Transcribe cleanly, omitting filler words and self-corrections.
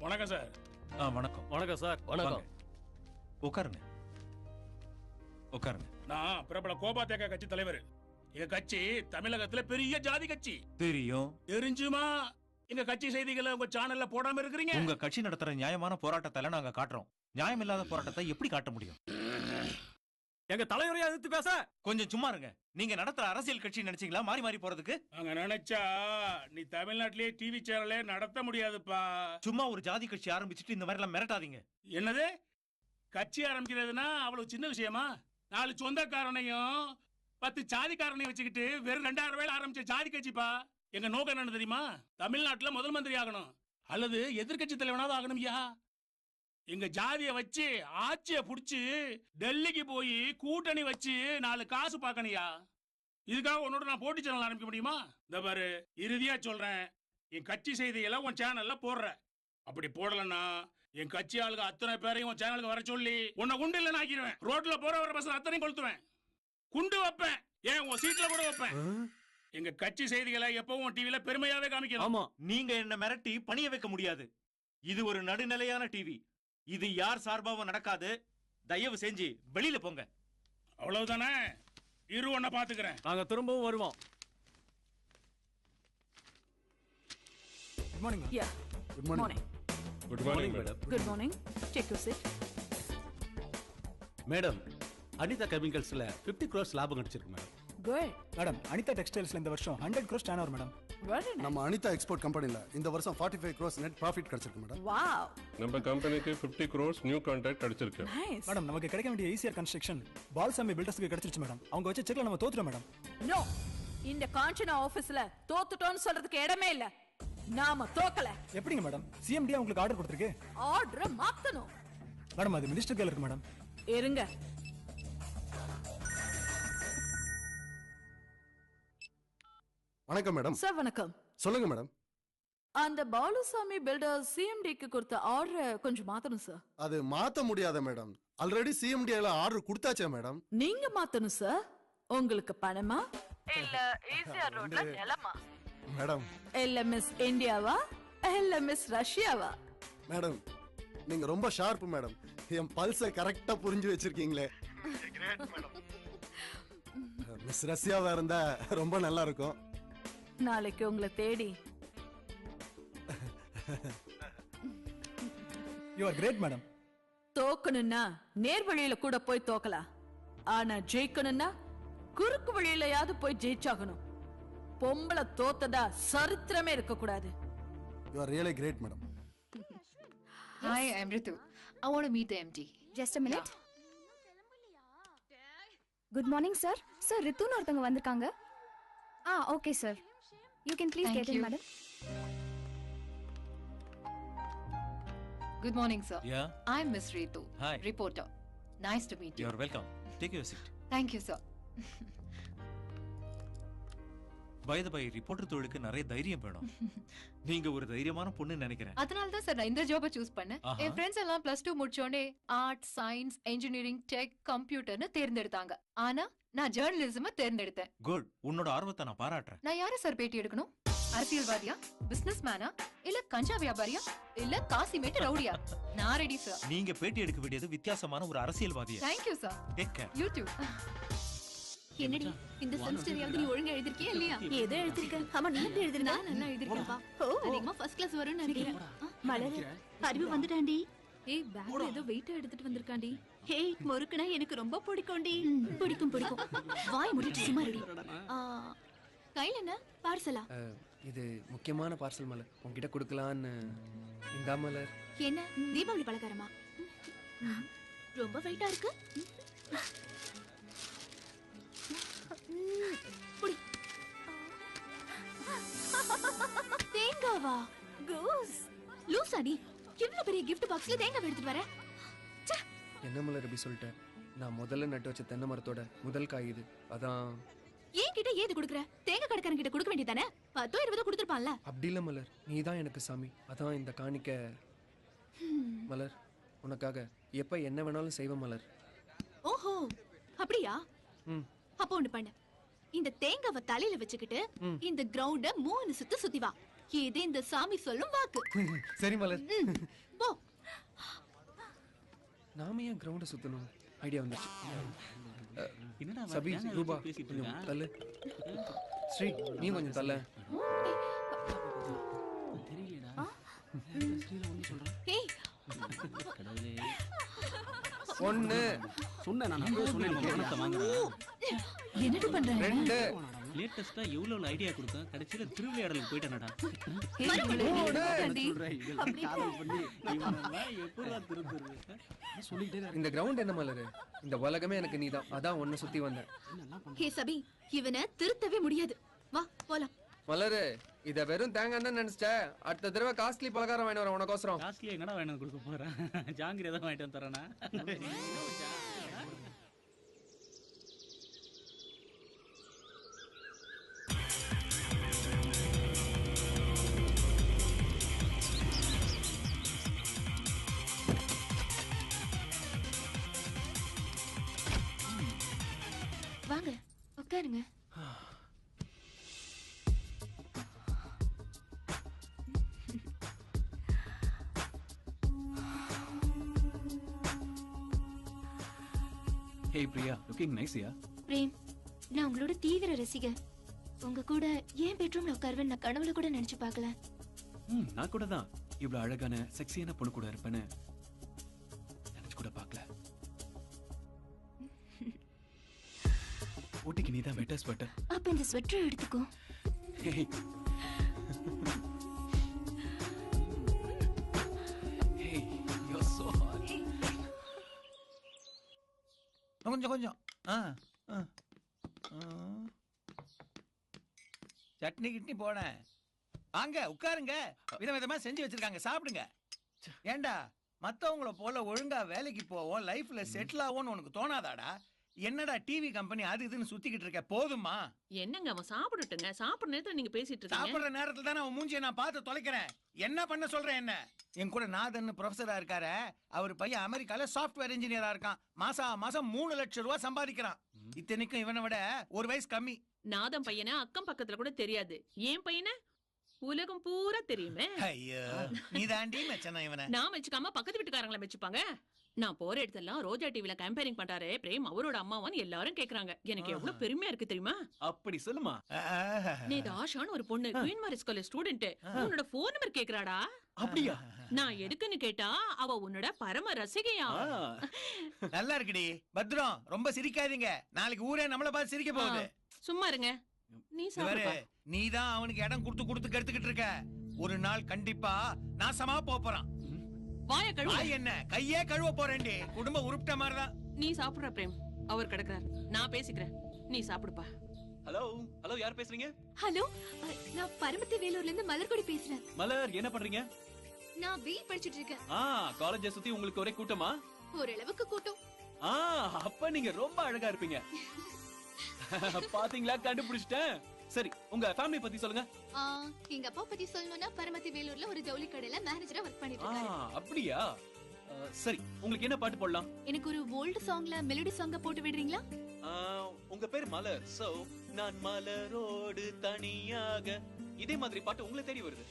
வணக்கம் சார். வணக்கம். வணக்கம் சார். வணக்கம். உட்காருங்க. உட்காருங்க. நான் பிரபல கோபா தேக்க கட்சி தலைவர். எங்க கட்சி தமிழகத்துல பெரிய ஜாதி கட்சி. தெரியும். தெரிஞ்சுமா எங்க கட்சி செய்திகளை உங்க சேனல்ல போடாம இருக்கிறீங்க? உங்க கட்சி நடத்துற நியாயமான போராட்டத்தை நாங்க காட்டுறோம். நியாயம் இல்லாத போராட்டத்தை எப்படி காட்ட முடியும்? எங்க தலைவரையா எதிர்த்து பேச கொஞ்சம் சும்மா இருங்க. நீங்க நடத்துற அரசியல் கட்சி நினைச்சீங்களா மாறி மாறி போறதுக்கு? அங்க நினைச்சா நீ தமிழ்நாட்டிலேயே டிவி சேனலே நடத்த முடியாதுப்பா. சும்மா ஒரு ஜாதி கட்சி ஆரம்பிச்சுட்டு இந்த மாதிரி எல்லாம் மிரட்டாதீங்க. என்னது கட்சி ஆரம்பிக்கிறதுனா அவ்வளவு சின்ன விஷயமா? 4 சொந்தக்காரனையும் 10 ஜாதிக்காரனையும் வச்சுக்கிட்டு வெறும் 2000 ரூபாயில ஆரம்பிச்ச ஜாதி கட்சிப்பா. எங்க நோக்கம் என்ன தெரியுமா? தமிழ்நாட்டுல முதல் மந்திரி ஆகணும் அல்லது எதிர்கட்சி தலைவனாவது ஆகணும். யா எங்க ஜாதியை வச்சு ஆட்சியை புடிச்சு டெல்லிக்கு போய் கூட்டணி வச்சு 4 காசு பார்க்கணியா. இதுக்காக உன்னோட நான் போட்டி சேனல் ஆரம்பிக்க முடியுமா? இந்த பாரு, இறுதியா சொல்றேன், என் கட்சி செய்திகளை உன் சேனல்ல போடுற. அப்படி போடலன்னா என் கட்சி ஆளுங்க அத்தனை பேரையும் உன் சேனலுக்கு வர சொல்லி உன்னை குண்டு இல்லைன்னு ஆக்கிடுவேன். ரோட்ல போற வர பஸ் அத்தனையும் கொளுத்துவேன், குண்டு வைப்பேன், ஏன் உன் சீட்ல கூட வைப்பேன். எங்க கட்சி செய்திகளை எப்பவும் டிவில பெருமையாவே காமிக்கணும். ஆமா, நீங்க என்ன மிரட்டி பணிய வைக்க முடியாது. இது ஒரு நடுநிலையான டிவி. இது யார் சார்பாவும் நடக்காது. தயவு செஞ்சு வெளியில போங்க. அவ்வளவுதானே? இரு, ஒன்ன பாத்துக்கிறேன். நாங்க திரும்பவும் வருவோம். Good morning. Yeah. Good morning. Morning. Good morning, madam. Good morning. Take your seat. Madam, Anitha கெமிக்கல்ஸ்ல 50 crores லாபம் கிடைச்சிருக்கு மேடம். Good. மேடம், அனிதா டெக்ஸ்டைல்ஸ்ல இந்த வருஷம் 100 crores turnover madam. Very nice. நம்ம அனிதா எக்ஸ்போர்ட் கம்பெனில இந்த வருஷம் 45 crores நெட் ப்ராஃபிட் கிடைச்சிருக்கு மேடம். Wow. நம்ம கம்பெனிக்கு 50 crores நியூ கான்ட்ராக்ட் கிடைச்சிருக்கு. Nice. மேடம், நமக்கு கிடைக்க வேண்டிய ஈஸியர் கன்ஸ்ட்ரக்ஷன் பால்சாமி பில்டர்ஸ்க்கு கிடைச்சிருச்சு மேடம். அவங்க வச்ச செக்ல நம்ம தோத்துறோம் மேடம். No. இந்த காஞ்சனா ஆபீஸ்ல தோத்துட்டோம்னு சொல்றதுக்கு இடமே இல்ல. நாம தோக்கல. எப்படிங்க மேடம்? சிஎம்டி உங்களுக்கு ஆர்டர் கொடுத்திருக்கு. ஆர்டர் மாத்தணும். மேடம், அது மினிஸ்டர் கையில இருக்கு மேடம். இருங்க. வணக்கம் மேடம். சார் வணக்கம். சொல்லுங்க மேடம். அந்த பாலுசாமி பில்டர் சிஎம்டிக்கு கொடுத்த ஆர்டர் கொஞ்சம் மாத்தணும் சார். அது மாத்த முடியாத மேடம். ஆல்ரெடி சிஎம்டில ஆர்டர் கொடுத்தாச்சே மேடம். நீங்க மாத்தணும் சார். உங்களுக்கு பணமா இல்ல ஈசிஆர் ரோட்ல நிலமா? மேடம், இல்ல மிஸ் இந்தியாவா இல்ல மிஸ் ரஷ்யாவா? மேடம் நீங்க ரொம்ப ஷார்ப் மேடம். என் பல்ஸை கரெக்டா புரிஞ்சு வச்சிருக்கீங்களே. மிஸ் ரஷ்யாவா இருந்தா ரொம்ப நல்லா இருக்கும். நாளைக்கு உங்களை தேடி. You are great madam. தோக்கணும்னா நேர் வழியில கூட போய் தோக்கலாம். ஆனா ஜெயிக்கணும்னா குறுக்கு வழியிலயாவது போய் ஜெயிச்சாகணும். பொம்பளை தோத்ததா சரித்திரமே இருக்க கூடாது. You are really great madam. Hi, I'm Ritu. I want to meet the MD. Just a minute. Good morning, sir. Sir, ரித்துன்னு ஒருத்தங்க வந்திருக்காங்க. Okay, sir. You can please Thank get in, you. madam. Good morning, sir. Yeah. I'm Miss Ritu, Hi. reporter. Nice to meet you. You are welcome. Take your seat. Thank you, sir. By the way, reporter தொழிலுக்கு நிறைய தைரியம் வேணும். நீங்க ஒரு தைரியமான பொண்ணு நினைக்கிறேன். அதனால தான் சார் நான் இந்த ஜாபை சூஸ் பண்ணேன். ஆஹா. என் ஃப்ரெண்ட்ஸ் எல்லாம் +2 முடிச்சோனே ஆர்ட், சயின்ஸ், இன்ஜினியரிங், டெக், கம்ப்யூட்டர்னு தேர்ந்தெடுத்தாங்க. ஆனா நான் ஜர்னலிசம் தேர்ந்தெடுத்தேன். குட். உன்னோட ஆர்வத்தை நான் பாராட்டுறேன். நான் யாரை சார் பேட்டி எடுக்கணும்? அரசியல்வாதியா, பிசினஸ் மேனா, இல்ல கஞ்சா வியாபாரியா, இல்ல காசிமேட்டு ரவுடியா? நான் ரெடி சார். நீங்க பேட்டி எடுக்க வேண்டியது வித்தியாசமான ஒரு அரசியல்வாதியா. Thank you, sir. Take care. You too. என்னடி இந்த சென்ஸ்டரியாவது நீ ஒழுங்கா எழுதிருக்கியா இல்லையா? ஏதோ எழுதிருக்கேன். ஆமா, நீ எப்படி எழுதிருக்க? நான் நல்லா எழுதிருக்கேன்ப்பா. அதிகமா ஃபர்ஸ்ட் கிளாஸ் வரும்னு நினைக்கிறேன். மலர், அறிவு வந்துட்டாண்டி. ஏய், பேக்ல ஏதோ வெயிட் எடுத்துட்டு வந்திருக்காண்டி. ஹேய், முறுக்குனா எனக்கு ரொம்ப பிடிக்கும்டி. பிடிக்கும். வாய் மூடிட்டு சும்மா இருடி. கையில என்ன பார்சலா? இது முக்கியமான பார்சல் மலர், உன்கிட்ட கொடுக்கலான்னு. இந்த மலர் என்ன தீபாவளி பலகாரமா? ரொம்ப வெயிட்டா இருக்கு. தேங்காவா? கோஸ் லூசாடி, இவ்வளவு பெரிய gift பாக்ஸ்ல தேங்காய் எடுத்துட்டு வர. என்ன மலர் இப்படி சொல்லிட்டேன்? நான் முதல்ல நட்டு வச்ச தென்னை மரத்தோட முதல் காய் இது. அதான். ஏன் கிட்ட ஏது குடுக்குற? தேங்காய் கடைக்காரன் கிட்ட கொடுக்க வேண்டியதானே? 10 20 கொடுத்துருப்பான்ல. அப்படி இல்ல மலர், நீ தான் எனக்கு சாமி. அதான் இந்த காணிக்க. மலர், உனக்காக எப்ப என்ன வேணாலும் செய்வேன் மலர். ஓஹோ, அப்படியா? அப்போ ஒண்ணு பண்ணு. இந்த தேங்காவை தலையில வச்சுக்கிட்டு இந்த கிரவுண்ட 3 சுத்து சுத்தி வா. இது இந்த சாமி சொல்லும் வாக்கு. சரி மலர். போ. நாம ஏன் கிரவுண்ட சுத்தணும்? ஐடியா வந்துச்சு. என்னடா சபி, ரூபா கொஞ்சம் தள்ளு. ஸ்ரீ நீ கொஞ்சம் தள்ள. தெரியலடா. ஏய், கடவுளே. ஒன்னு சொன்னேன் நான் அப்பவே சொன்னேன் பணத்தை வாங்குறா. என்னடி பண்றாங்க? ரெண்டு. லேட்டஸ்டா எவ்வளவு ஐடியா கொடுத்தேன். கடைசியில திருவிளையாடலுக்கு போயிட்டானடா. இந்த கிரவுண்ட் என்ன மலர்? இந்த உலகமே எனக்கு நீதான். அதான் உன்னை சுத்தி வந்தேன். ஹே சபி, இவனை திருத்தவே முடியாது. வா போலாம். மலரு, இத வெறும் தேங்காய் நினைச்சிட்ட. அடுத்த தடவை காஸ்ட்லி பலகாரம் வாங்கி வரேன் உனக்கோசரம். காஸ்ட்லியா என்னடா வாங்கி கொடுக்க போறேன்? ஜாங்கிரி ஏதாவது வாங்கிட்டு வந்து தரேனா? வாங்க உட்காருங்க. Hey Priya, looking nice here. Prem, நான் உங்களோட தீவிர ரசிகர். உங்க கூட ஏன் பெட்ரூம்ல உட்காருவேன் நான் கனவுல கூட நினைச்சு பார்க்கல. நான் கூட தான் இவ்வளவு அழகான செக்ஸியான பொண்ணு கூட இருப்பேன்னு நினைச்சு கூட பார்க்கல. ஊட்டிக்கு நீ தான் பெட்டர் ஸ்வெட்டர். அப்ப இந்த ஸ்வெட்டர் எடுத்துக்கோ. Hey. Hey, you're so hot. கொஞ்சம் சட்னி கிட்னி போனேன். வாங்க உட்காருங்க. விதவிதமா செஞ்சு வச்சிருக்காங்க, சாப்பிடுங்க. ஏண்டா மத்தவங்கள போல ஒழுங்கா வேலைக்கு போவோம், லைஃப்ல செட்டில் ஆகும்னு உனக்கு தோணாதாடா? என்னடா டிவி கம்பெனி அது இதுன்னு சுத்திக்கிட்டு இருக்க? போதுமா? என்னங்க அவன் சாப்பிடட்டுங்க. சாப்பிடுற நேரத்துல நீங்க பேசிட்டு இருக்கீங்க. சாப்பிடுற நேரத்துல தானே அவன் மூஞ்சியை நான் பார்த்து தொலைக்கிறேன். என்ன பண்ண சொல்றேன்? என்ன என் கூட நாதன் ப்ரொஃபஸரா இருக்காரு. அவர் பையன் அமெரிக்கால சாஃப்ட்வேர் இன்ஜினியரா இருக்கான். மாசம் 3 லட்சம் ரூபாய் சம்பாதிக்கிறான். இத்தனைக்கும் இவனை விட ஒரு வயசு கம்மி. நாதம் பையனை அக்கம் பக்கத்துல கூட தெரியாது. ஏன் பையனை உலகம் பூரா தெரியுமே. ஐயோ, நீ தாண்டி மெச்சனா இவனை. நான் மெச்சுக்காம பக்கத்து வீட்டுக்காரங்களை மெச்சுப்பாங்க. நான் போற இடத்தெல்லாம் ரோஜா டிவில கம்பேரிங் பண்றாரு பிரேம் அவரோட அம்மாவான்னு எல்லாரும் கேக்குறாங்க. எனக்கு எவ்வளவு பெருமையா இருக்கு தெரியுமா? அப்படி சொல்லுமா. நேத்து ஆஷான்னு ஒரு பொண்ணு குயின் மேரிஸ் காலேஜ் ஸ்டூடெண்ட் உன்னோட போன் நம்பர் கேக்குறாடா. அப்படியா? நான் எதுக்குன்னு கேட்டா அவ உன்னோட பரம ரசிகையா. நல்லா இருக்குடி. பத்ரம், ரொம்ப சிரிக்காதீங்க. நாளைக்கு ஊரே நம்மள பார்த்து சிரிக்க போகுது. சும்மா இருங்க. நீ சாப்பிடு. நீதான் அவனுக்கு இடம் கொடுத்து கெடுத்துக்கிட்டு இருக்க. ஒரு நாள் கண்டிப்பா நாசமா போறான். வாய கழுவு. என்ன கையே கழுவ போறேன்டி. குடும்ப உருப்பிட்ட மாதிரிதான். நீ சாப்பிடுற பிரேம். அவர் கிடக்குறார். நான் பேசிக்கிறேன். நீ சாப்பிடுப்பா. ஹலோ யார் பேசுறீங்க? ஹலோ, நான் பரமத்தி வேலூர்ல இருந்து மலர்கொடி பேசுறேன். மலர், என்ன பண்றீங்க? நான் பிஇ படிச்சிட்டு இருக்கேன். காலேஜ் சுத்தி உங்களுக்கு ஒரே கூட்டமா? ஓரளவுக்கு கூட்டம். அப்ப நீங்க ரொம்ப அழகா இருப்பீங்க. பாத்தீங்களா, கண்டுபிடிச்சிட்டேன். சரி, உங்க ஃபேமிலி பத்தி சொல்லுங்க. எங்க அப்பா பத்தி சொல்லணும்னா பரமத்தி வேலூர்ல ஒரு ஜவுளி கடையில மேனேஜரா வர்க் பண்ணிட்டு இருக்காரு. அப்படியா? சரி, உங்களுக்கு என்ன பாட்டு போடலாம்? எனக்கு ஒரு ஓல்ட் சாங்ல மெலோடி சாங்க போட்டு விடுறீங்களா? உங்க பேர் மலர், சோ நான் மலரோடு தனியாக, இதே மாதிரி பாட்டு உங்களுக்கு தேடி வருது.